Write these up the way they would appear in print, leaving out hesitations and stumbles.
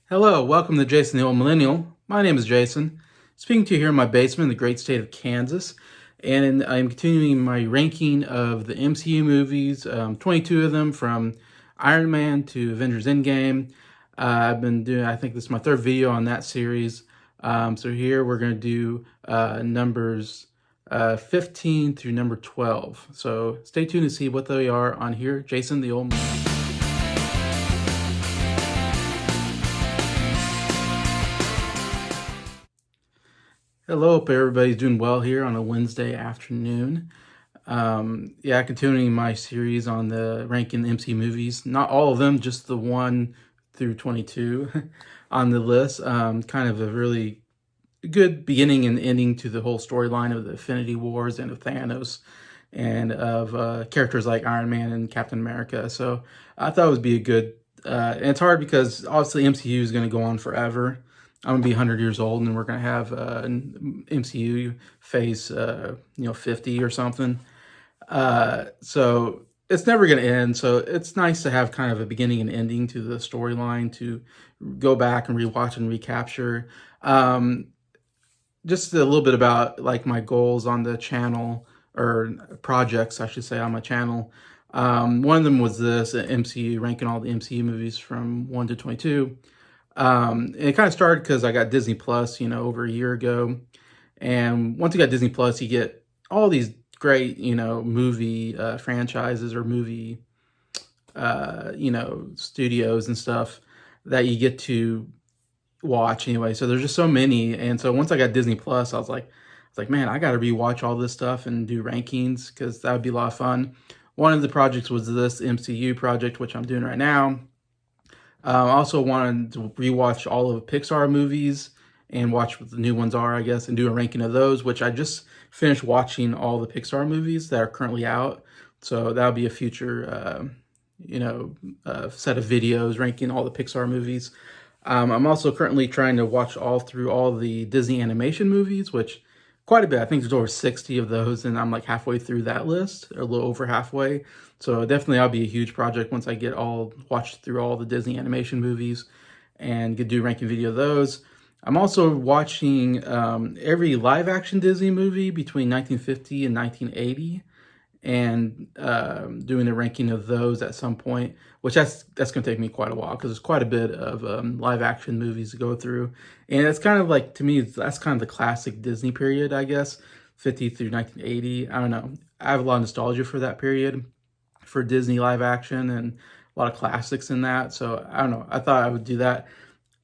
Hello, welcome to Jason the Old Millennial. My name is Jason, speaking to you here in my basement in the great state of Kansas, and I'm continuing my ranking of the MCU movies, 22 of them from Iron Man to Avengers Endgame. I've been doing, I think this is my third video on that series. So here we're going to do numbers 15 through number 12. So stay tuned to see what they are on here, Jason the Old Millennial. Hello, hope everybody's doing well here on a Wednesday afternoon. Continuing my series on the ranking the MCU movies. Not all of them, just the 1 through 22 on the list. Kind of a really good beginning and ending to the whole storyline of the Infinity Wars and of Thanos and of characters like Iron Man and Captain America. So I thought it would be a good, and it's hard because obviously MCU is going to go on forever. I'm gonna be 100 years old, and we're gonna have an MCU phase, 50 or something. So it's never gonna end. So it's nice to have kind of a beginning and ending to the storyline to go back and rewatch and recapture. Just a little bit about like my goals on the channel, or projects, I should say, on my channel. One of them was this MCU, ranking all the MCU movies from 1 to 22. It kind of started because I got Disney Plus, over a year ago. And once you got Disney Plus, you get all these great, movie franchises or movie, studios and stuff that you get to watch anyway. So there's just so many. And so once I got Disney Plus, I was like, man, I got to rewatch all this stuff and do rankings because that would be a lot of fun. One of the projects was this MCU project, which I'm doing right now. I also wanted to rewatch all of the Pixar movies and watch what the new ones are, I guess, and do a ranking of those, which I just finished watching all the Pixar movies that are currently out. So that'll be a future, set of videos ranking all the Pixar movies. I'm also currently trying to watch through all the Disney animation movies, which quite a bit. I think there's over 60 of those, and I'm like halfway through that list, or a little over halfway. So definitely that'll be a huge project once I get watched through all the Disney animation movies and get do a ranking video of those. I'm also watching every live action Disney movie between 1950 and 1980 and doing a ranking of those at some point, which that's going to take me quite a while because there's quite a bit of live action movies to go through. And it's kind of like, to me, that's kind of the classic Disney period, I guess, 50 through 1980. I don't know. I have a lot of nostalgia for that period, for Disney live action, and a lot of classics in that. So I don't know. I thought I would do that.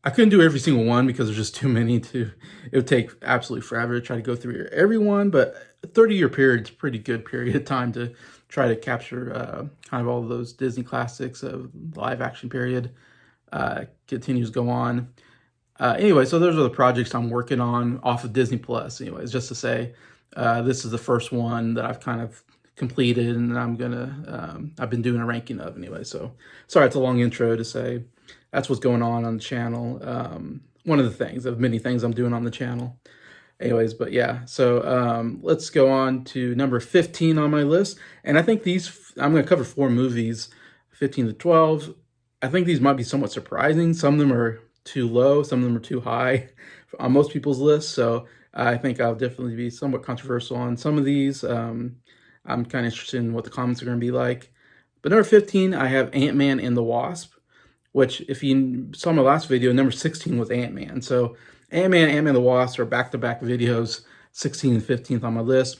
I couldn't do every single one because there's just too many it would take absolutely forever to try to go through every one, but a 30-year period is a pretty good period of time to try to capture kind of all of those Disney classics of the live action period. Continues to go on. Anyway, so those are the projects I'm working on off of Disney Plus. Anyways, just to say, this is the first one that I've kind of completed, and I've been doing a ranking of anyway. So sorry, it's a long intro to say that's what's going on the channel. One of the things of many things I'm doing on the channel. Anyways, but yeah, so let's go on to number 15 on my list. And I think I'm going to cover 4 movies, 15 to 12. I think these might be somewhat surprising. Some of them are too low, some of them are too high on most people's lists. So I think I'll definitely be somewhat controversial on some of these. I'm kind of interested in what the comments are going to be like. But number 15, I have Ant-Man and the Wasp, which if you saw my last video, number 16 was Ant-Man. So Ant-Man and the Wasp are back-to-back videos, 16 and 15th on my list.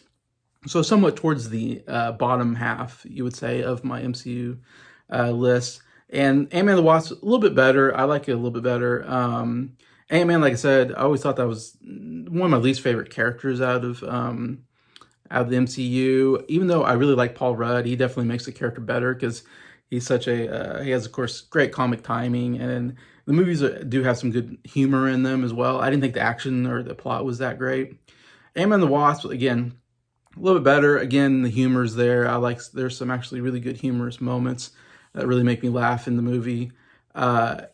So somewhat towards the bottom half, you would say, of my MCU list. And Ant-Man and the Wasp, a little bit better. I like it a little bit better. Ant-Man, like I said, I always thought that was one of my least favorite characters out of the MCU. Even though I really like Paul Rudd, he definitely makes the character better because he's he has, of course, great comic timing, and the movies do have some good humor in them as well. I didn't think the action or the plot was that great. Ant-Man and the Wasp, again, a little bit better. Again, the humor's there. There's some actually really good humorous moments that really make me laugh in the movie. And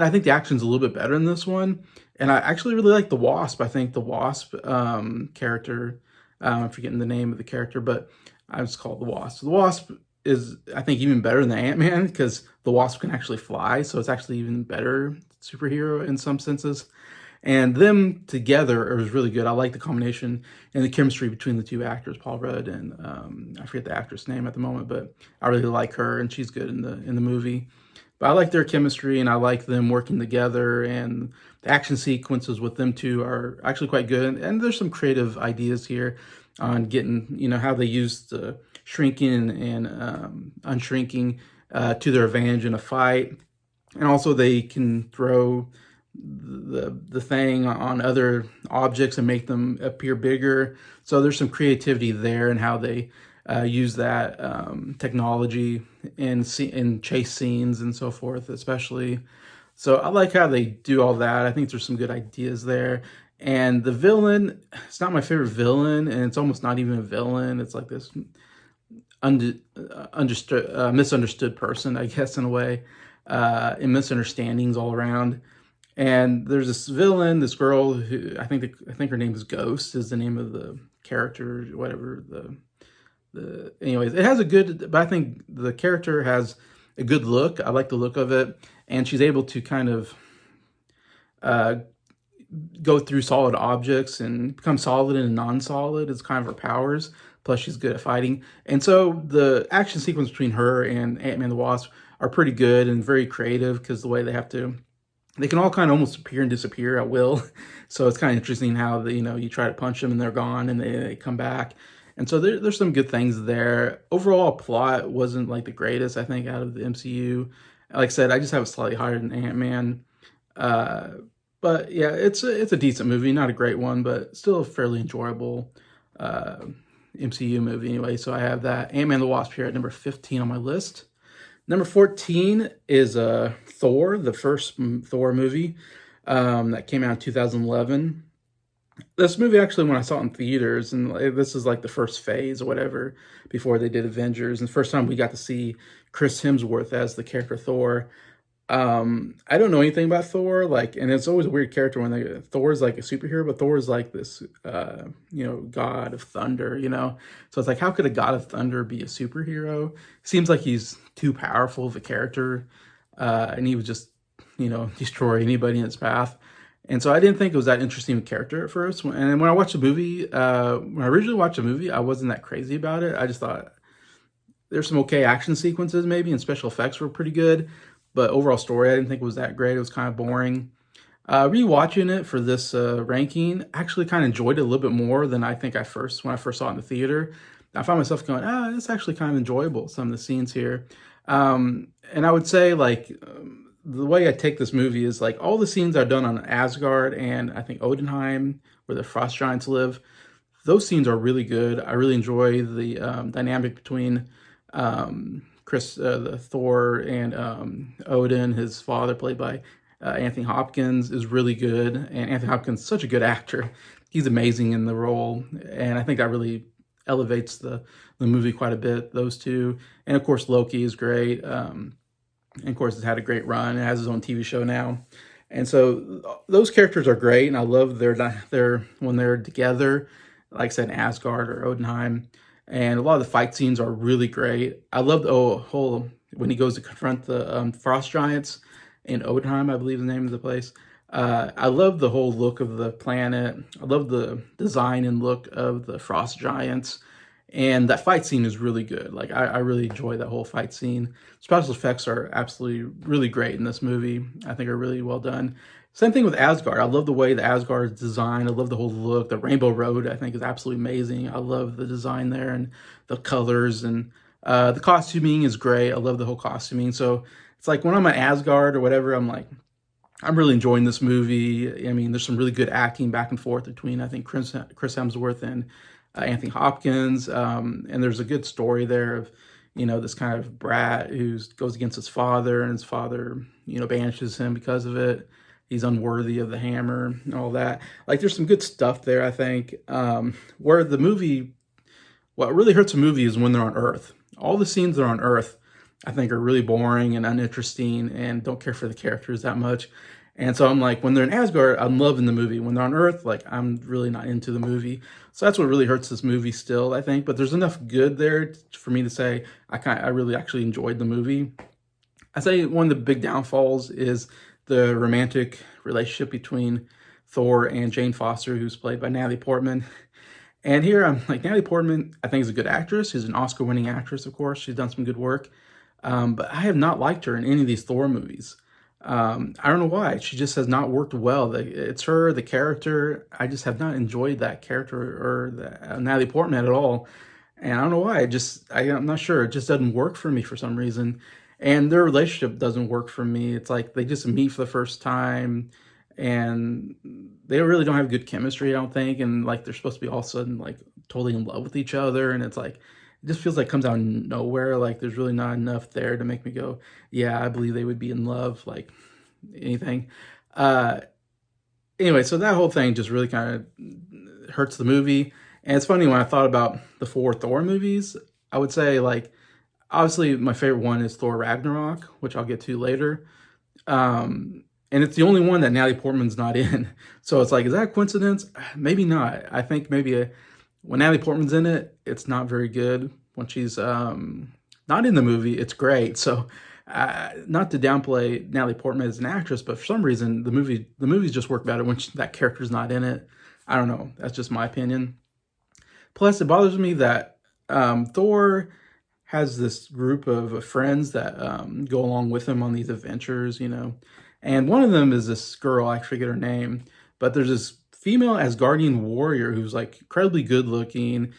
I think the action's a little bit better in this one. And I actually really like the Wasp. I think the Wasp character, I'm forgetting the name of the character, but I just call it the Wasp. The Wasp is, I think, even better than the Ant-Man because the Wasp can actually fly, so it's actually even better superhero in some senses. And them together, it was really good. I like the combination and the chemistry between the two actors, Paul Rudd and I forget the actress name at the moment, but I really like her, and she's good in the movie. But I like their chemistry, and I like them working together, and the action sequences with them two are actually quite good. And there's some creative ideas here on getting, how they use the shrinking and unshrinking to their advantage in a fight. And also they can throw the thing on other objects and make them appear bigger. So there's some creativity there in how they use that technology in chase scenes and so forth, especially. So I like how they do all that. I think there's some good ideas there. And the villain, it's not my favorite villain, and it's almost not even a villain. It's like this misunderstood person, I guess, in a way, and misunderstandings all around. And there's this villain, this girl who I think her name is Ghost, is the name of the character, whatever anyways, it has a good, but I think the character has a good look. I like the look of it, and she's able to kind of go through solid objects and become solid and non-solid. It's kind of her powers. Plus, she's good at fighting, and so the action sequence between her and Ant-Man the Wasp are pretty good and very creative, because the way they can all kind of almost appear and disappear at will. So it's kind of interesting how you try to punch them and they're gone, and they come back. And so there's some good things there. Overall, plot wasn't like the greatest, I think, out of the MCU. Like I said, I just have it slightly higher than Ant-Man. But yeah, it's a decent movie, not a great one, but still a fairly enjoyable MCU movie anyway. So I have that Ant-Man the Wasp here at number 15 on my list. Number 14 is Thor, the first Thor movie that came out in 2011. This movie, actually, when I saw it in theaters, and this is like the first phase or whatever before they did Avengers, and the first time we got to see Chris Hemsworth as the character Thor. I don't know anything about Thor, and it's always a weird character when Thor is like a superhero, but Thor is like this, god of thunder, So it's like, how could a god of thunder be a superhero? Seems like he's too powerful of a character, and he would just, destroy anybody in his path. And so I didn't think it was that interesting of a character at first. And when I watched the movie, when I originally watched the movie, I wasn't that crazy about it. I just thought there's some okay action sequences maybe, and special effects were pretty good. But overall story, I didn't think it was that great. It was kind of boring. Rewatching it for this ranking, actually kind of enjoyed it a little bit more than I think when I first saw it in the theater. I found myself going, it's actually kind of enjoyable, some of the scenes here. And I would say, the way I take this movie is all the scenes are done on Asgard and I think Odenheim, where the frost giants live. Those scenes are really good. I really enjoy the dynamic between the Thor and Odin. His father, played by Anthony Hopkins, is really good, and Anthony Hopkins is such a good actor. He's amazing in the role, and I think that really elevates the movie quite a bit. Those two, and of course Loki is great. And of course, it's had a great run. It has his own TV show now. And so those characters are great, and I love when they're together, like I said, in Asgard or Odenheim. And a lot of the fight scenes are really great. I love the whole when he goes to confront the frost giants in Odenheim, I believe is the name of the place. I love the whole look of the planet. I love the design and look of the frost giants. And that fight scene is really good. I really enjoy that whole fight scene. Special effects are absolutely really great in this movie. I think are really well done. Same thing with Asgard. I love the way the Asgard is designed. I love the whole look. The Rainbow Road, I think, is absolutely amazing. I love the design there and the colors, and the costuming is great. I love the whole costuming. So it's like when I'm at Asgard or whatever, I'm really enjoying this movie. I mean, there's some really good acting back and forth between, I think, Chris Hemsworth and Anthony Hopkins, and there's a good story there of, this kind of brat who goes against his father, and his father, banishes him because of it. He's unworthy of the hammer and all that. There's some good stuff there, I think. Where the movie, what really hurts a movie is when they're on Earth. All the scenes that are on Earth, I think, are really boring and uninteresting, and don't care for the characters that much. And so I'm when they're in Asgard, I'm loving the movie. When they're on Earth, I'm really not into the movie. So that's what really hurts this movie still, I think. But there's enough good there for me to say I really actually enjoyed the movie. I say one of the big downfalls is the romantic relationship between Thor and Jane Foster, who's played by Natalie Portman. And here I'm like, Natalie Portman, I think is a good actress. She's an Oscar-winning actress, of course. She's done some good work. But I have not liked her in any of these Thor movies. I don't know why. She just has not worked well. It's her, the character. I just have not enjoyed that character or Natalie Portman at all. And I don't know why. I'm not sure. It just doesn't work for me for some reason. And their relationship doesn't work for me. It's like they just meet for the first time and they really don't have good chemistry, I don't think. And like they're supposed to be all of a sudden like totally in love with each other. And it's like, it just feels like it comes out of nowhere. Like there's really not enough there to make me go, yeah, I believe they would be in love, like anything. Uh, anyway, so that whole thing just really kind of hurts the movie. And it's funny when I thought about the four Thor movies, I would say like obviously my favorite one is Thor Ragnarok, which I'll get to later. And it's the only one that Natalie Portman's not in. So it's like, is that a coincidence? Maybe not. I think when Natalie Portman's in it, it's not very good. When she's not in the movie, it's great. So not to downplay Natalie Portman as an actress, but for some reason the movies just work better when that character's not in it. I don't know. That's just my opinion. Plus, it bothers me that Thor has this group of friends that go along with him on these adventures, And one of them is this girl, I forget her name, but there's this female Asgardian warrior who's like incredibly good looking.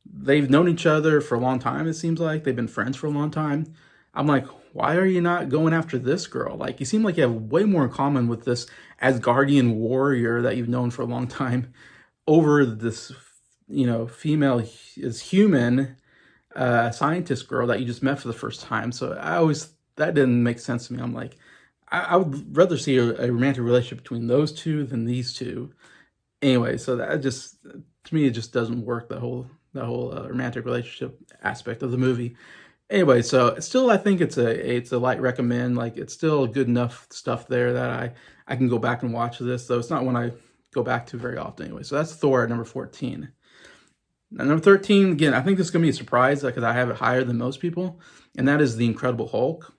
They've known each other for a long time, it seems like. They've been friends for a long time. I'm like, why are you not going after this girl? Like, you seem like you have way more in common with this Asgardian warrior that you've known for a long time over this, female is human scientist girl that you just met for the first time. So that didn't make sense to me. I'm like, I would rather see a romantic relationship between those two than these two. Anyway, so that just, to me, it just doesn't work, the whole romantic relationship aspect of the movie. Anyway, so still, I think it's a light recommend. Like, it's still good enough stuff there that I can go back and watch this, though it's not one I go back to very often anyway. So that's Thor at number 14. Now, number 13, again, I think this is going to be a surprise because I have it higher than most people, and that is The Incredible Hulk.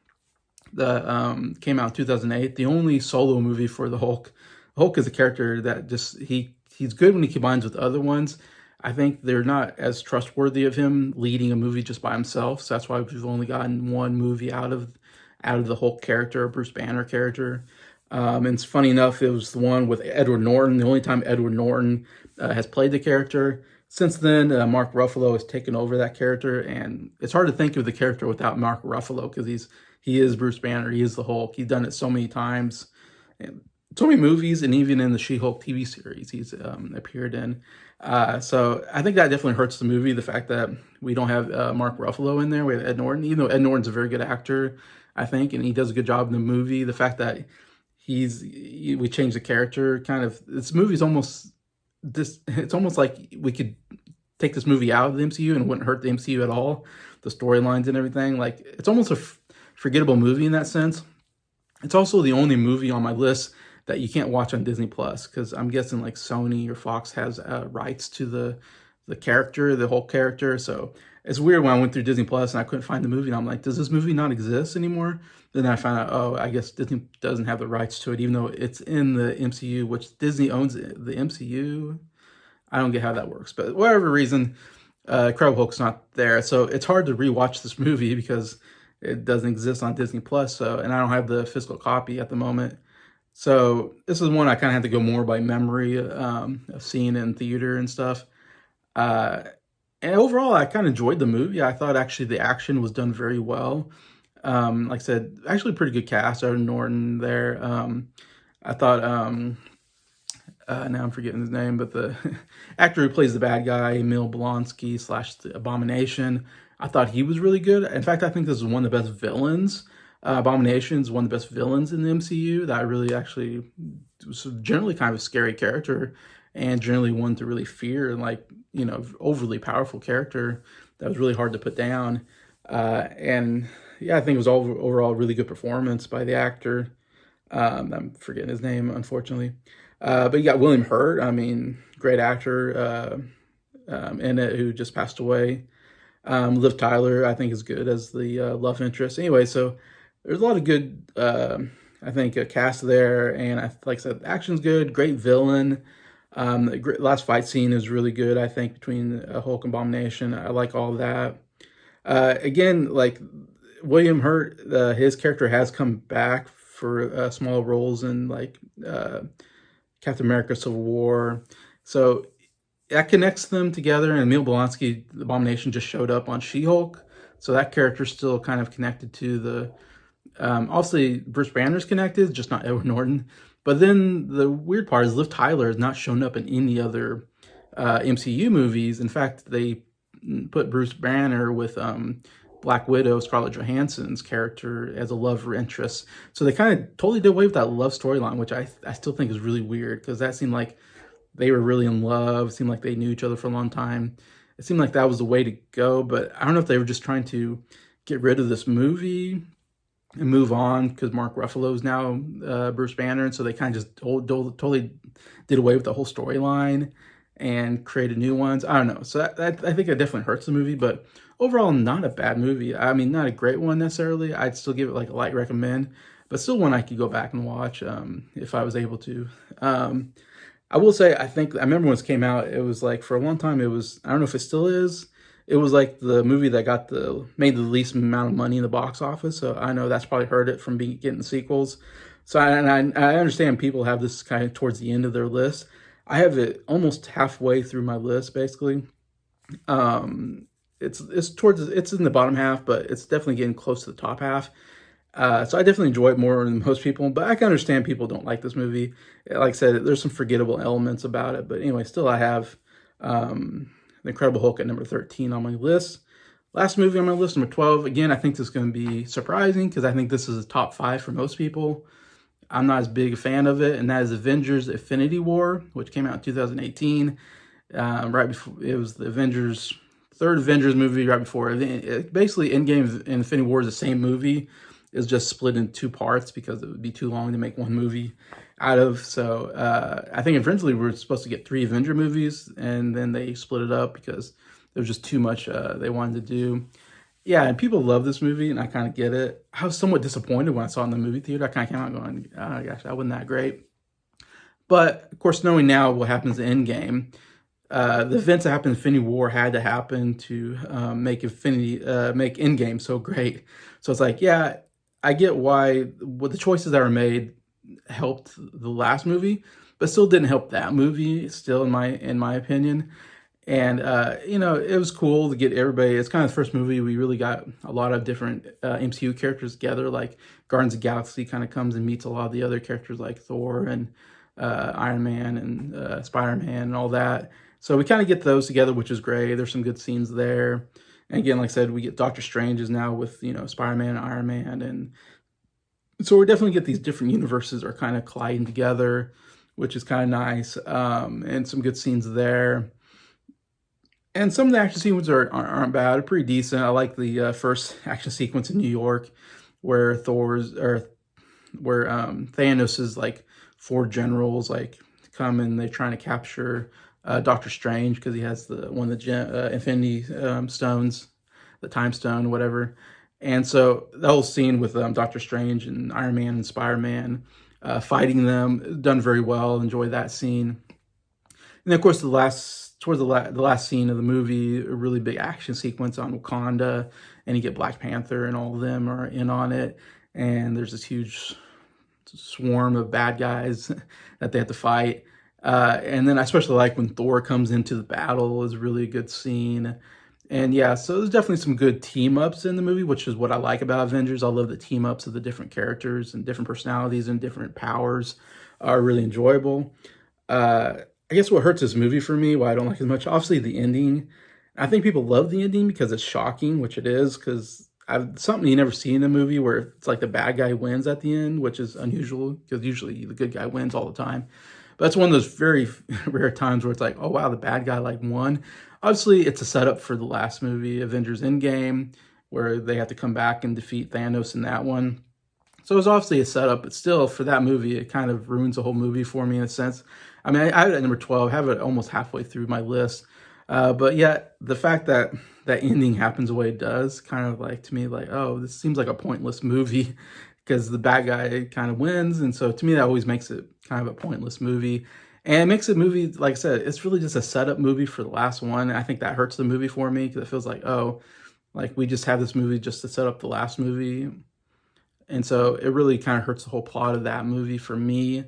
That came out in 2008, the only solo movie for the Hulk. Hulk is a character that he's good when he combines with other ones. I think they're not as trustworthy of him leading a movie just by himself, so that's why we've only gotten one movie out of the Hulk character, Bruce Banner character. And it's funny enough, it was the one with Edward Norton, the only time Edward Norton has played the character. Since then, Mark Ruffalo has taken over that character, and it's hard to think of the character without Mark Ruffalo because he is Bruce Banner, he is the Hulk. He's done it so many times, so many movies, and even in the She-Hulk TV series he's appeared in. So I think that definitely hurts the movie, the fact that we don't have Mark Ruffalo in there. We have Ed Norton, even though Ed Norton's a very good actor, I think, and he does a good job in the movie. The fact that we changed the character, kind of, this movie's almost it's almost like we could take this movie out of the MCU and it wouldn't hurt the MCU at all, the storylines and everything. Like, it's almost a forgettable movie in that sense. It's also the only movie on my list that you can't watch on Disney Plus, because I'm guessing like Sony or Fox has rights to the character, the whole character. So it's weird when I went through Disney Plus and I couldn't find the movie, and I'm like, does this movie not exist anymore? Then I found out, oh, I guess Disney doesn't have the rights to it, even though it's in the MCU, which Disney owns the MCU. I don't get how that works, but whatever reason, Incredible Hulk's not there. So it's hard to rewatch this movie because it doesn't exist on Disney Plus. So, and I don't have the physical copy at the moment. So this is one I kind of had to go more by memory of seeing it in theater and stuff. And overall, I kind of enjoyed the movie. I thought actually the action was done very well. Like I said, actually pretty good cast. Edward Norton there. I thought, now I'm forgetting his name, but the actor who plays the bad guy, Emil Blonsky / the Abomination, I thought he was really good. In fact, I think this is one of the best villains. Abomination is one of the best villains in the MCU that I really actually was generally kind of a scary character and generally one to really fear, and like, overly powerful character that was really hard to put down. And yeah, I think it was overall really good performance by the actor. I'm forgetting his name, unfortunately. But you got William Hurt. I mean, great actor in it, who just passed away. Liv Tyler, I think, is good as the love interest. Anyway, so there's a lot of good I think a cast there, and like I said, the action's good, great villain. The last fight scene is really good, I think, between Hulk and Abomination. I like all that. Again, like William Hurt, his character has come back for small roles in like Captain America: Civil War, so that connects them together. And Emil Blonsky, the Abomination, just showed up on She-Hulk, so that character's still kind of connected to the. Obviously, Bruce Banner's connected, just not Edward Norton. But then the weird part is Liv Tyler has not shown up in any other MCU movies. In fact, they put Bruce Banner with Black Widow, Scarlett Johansson's character, as a love interest. So they kind of totally did away with that love storyline, which I still think is really weird, because that seemed like they were really in love. It seemed like they knew each other for a long time. It seemed like that was the way to go, but I don't know if they were just trying to get rid of this movie and move on, because Mark Ruffalo is now Bruce Banner, and so they kind of just totally did away with the whole storyline and created new ones. I don't know. So that I think it definitely hurts the movie, but overall, not a bad movie. I mean, not a great one necessarily. I'd still give it like a light recommend, but still one I could go back and watch if I was able to. I will say, I remember when it came out, it was like for a long time, it was, I don't know if it still is, it was like the movie that made the least amount of money in the box office. So I know that's probably hurt it from getting sequels. So I understand people have this kind of towards the end of their list. I have it almost halfway through my list, basically. It's in the bottom half, but it's definitely getting close to the top half. So I definitely enjoy it more than most people, but I can understand people don't like this movie. Like I said, there's some forgettable elements about it, but anyway, still I have The Incredible Hulk at number 13 on my list. Last movie on my list, number 12. Again, I think this is going to be surprising, because I think this is a top 5 for most people. I'm not as big a fan of it, and that is Avengers: Infinity War, which came out in 2018. Right before, it was the third Avengers movie, right before. Basically, Endgame and Infinity War is the same movie. It's just split in 2 parts because it would be too long to make one movie out of. So I think eventually we were supposed to get 3 Avenger movies, and then they split it up because there was just too much they wanted to do. Yeah, and people love this movie, and I kind of get it. I was somewhat disappointed when I saw it in the movie theater. I kind of came out going, oh gosh, that wasn't that great. But of course, knowing now what happens in Endgame, the events that happened in Infinity War had to happen to make Endgame so great. So it's like, yeah, I get why the choices that were made helped the last movie, but still didn't help that movie. Still, in my opinion. And it was cool to get everybody. It's kind of the first movie we really got a lot of different MCU characters together. Like Guardians of the Galaxy kind of comes and meets a lot of the other characters like Thor and Iron Man and Spider-Man and all that. So we kind of get those together, which is great. There's some good scenes there. And again, like I said, we get Doctor Strange is now with Spider-Man and Iron Man, and so we definitely get these different universes are kind of colliding together, which is kind of nice. And some good scenes there. And some of the action sequences aren't bad, they're pretty decent. I like the first action sequence in New York, where Thanos's like 4 generals like come and they're trying to capture Doctor Strange, because he has one of the Infinity Stones, the Time Stone, whatever. And so the whole scene with Doctor Strange and Iron Man and Spider-Man fighting them, done very well. Enjoy that scene. And then, of course, towards the last scene of the movie, a really big action sequence on Wakanda, and you get Black Panther and all of them are in on it. And there's this huge swarm of bad guys that they have to fight. And then I especially like when Thor comes into the battle, is really a good scene. And yeah, so there's definitely some good team ups in the movie, which is what I like about Avengers. I love the team ups of the different characters and different personalities and different powers are really enjoyable. I guess what hurts this movie for me, why I don't like it as much, obviously the ending. I think people love the ending because it's shocking, which it is, because something you never see in a movie where it's like the bad guy wins at the end, which is unusual, because usually the good guy wins all the time. But that's one of those very rare times where it's like, oh wow, the bad guy like won. Obviously, it's a setup for the last movie, Avengers Endgame, where they have to come back and defeat Thanos in that one. So it's obviously a setup, but still, for that movie, it kind of ruins the whole movie for me in a sense. I mean, I have it at number 12, I have it almost halfway through my list. But yet, the fact that that ending happens the way it does, kind of like, to me, like, oh, this seems like a pointless movie, because the bad guy kind of wins. And so to me, that always makes it kind of a pointless movie. And it makes a movie, like I said, it's really just a setup movie for the last one. I think that hurts the movie for me because it feels like, oh, like we just have this movie just to set up the last movie. And so it really kind of hurts the whole plot of that movie for me.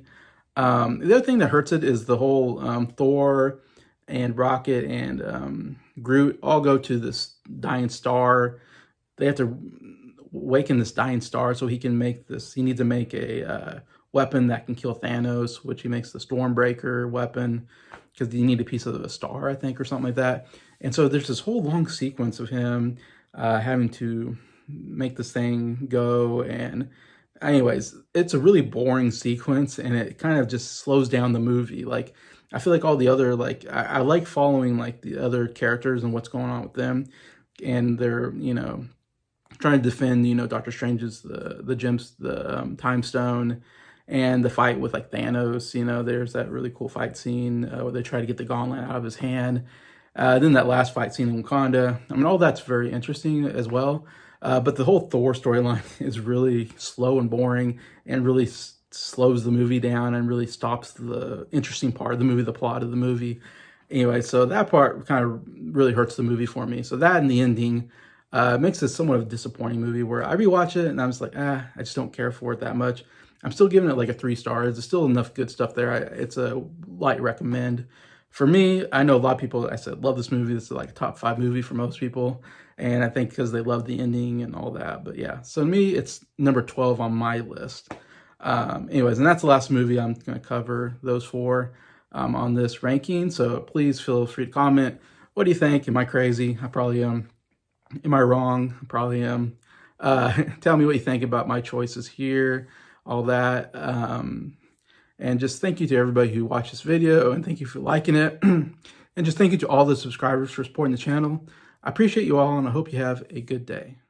The other thing that hurts it is the whole Thor and Rocket and Groot all go to this dying star. They have to awaken this dying star so he can make this. He needs to make a weapon that can kill Thanos, which he makes the Stormbreaker weapon because you need a piece of a star, I think, or something like that. And so there's this whole long sequence of him having to make this thing go. And anyways, it's a really boring sequence, and it kind of just slows down the movie. Like, I feel like all the other, like, I like following like the other characters and what's going on with them, and they're, you know, trying to defend, you know, Doctor Strange's the gems, the time stone, and the fight with like Thanos. You know, there's that really cool fight scene where they try to get the gauntlet out of his hand. Then that last fight scene in Wakanda. I mean, all that's very interesting as well. But the whole Thor storyline is really slow and boring, and really slows the movie down and really stops the interesting part of the movie, the plot of the movie. Anyway, so that part kind of really hurts the movie for me. So that and the ending makes this somewhat of a disappointing movie where I rewatch it and I was like, I just don't care for it that much. I'm still giving it like a 3 stars. There's still enough good stuff there. It's a light recommend. For me, I know a lot of people, I said, love this movie. This is like a top 5 movie for most people. And I think because they love the ending and all that. But yeah, so to me, it's number 12 on my list. Anyways, and that's the last movie I'm going to cover those 4 on this ranking. So please feel free to comment. What do you think? Am I crazy? I probably am. Am I wrong? I probably am. Tell me what you think about my choices here, all that. And just thank you to everybody who watched this video, and thank you for liking it. And just thank you to all the subscribers for supporting the channel. I appreciate you all, and I hope you have a good day.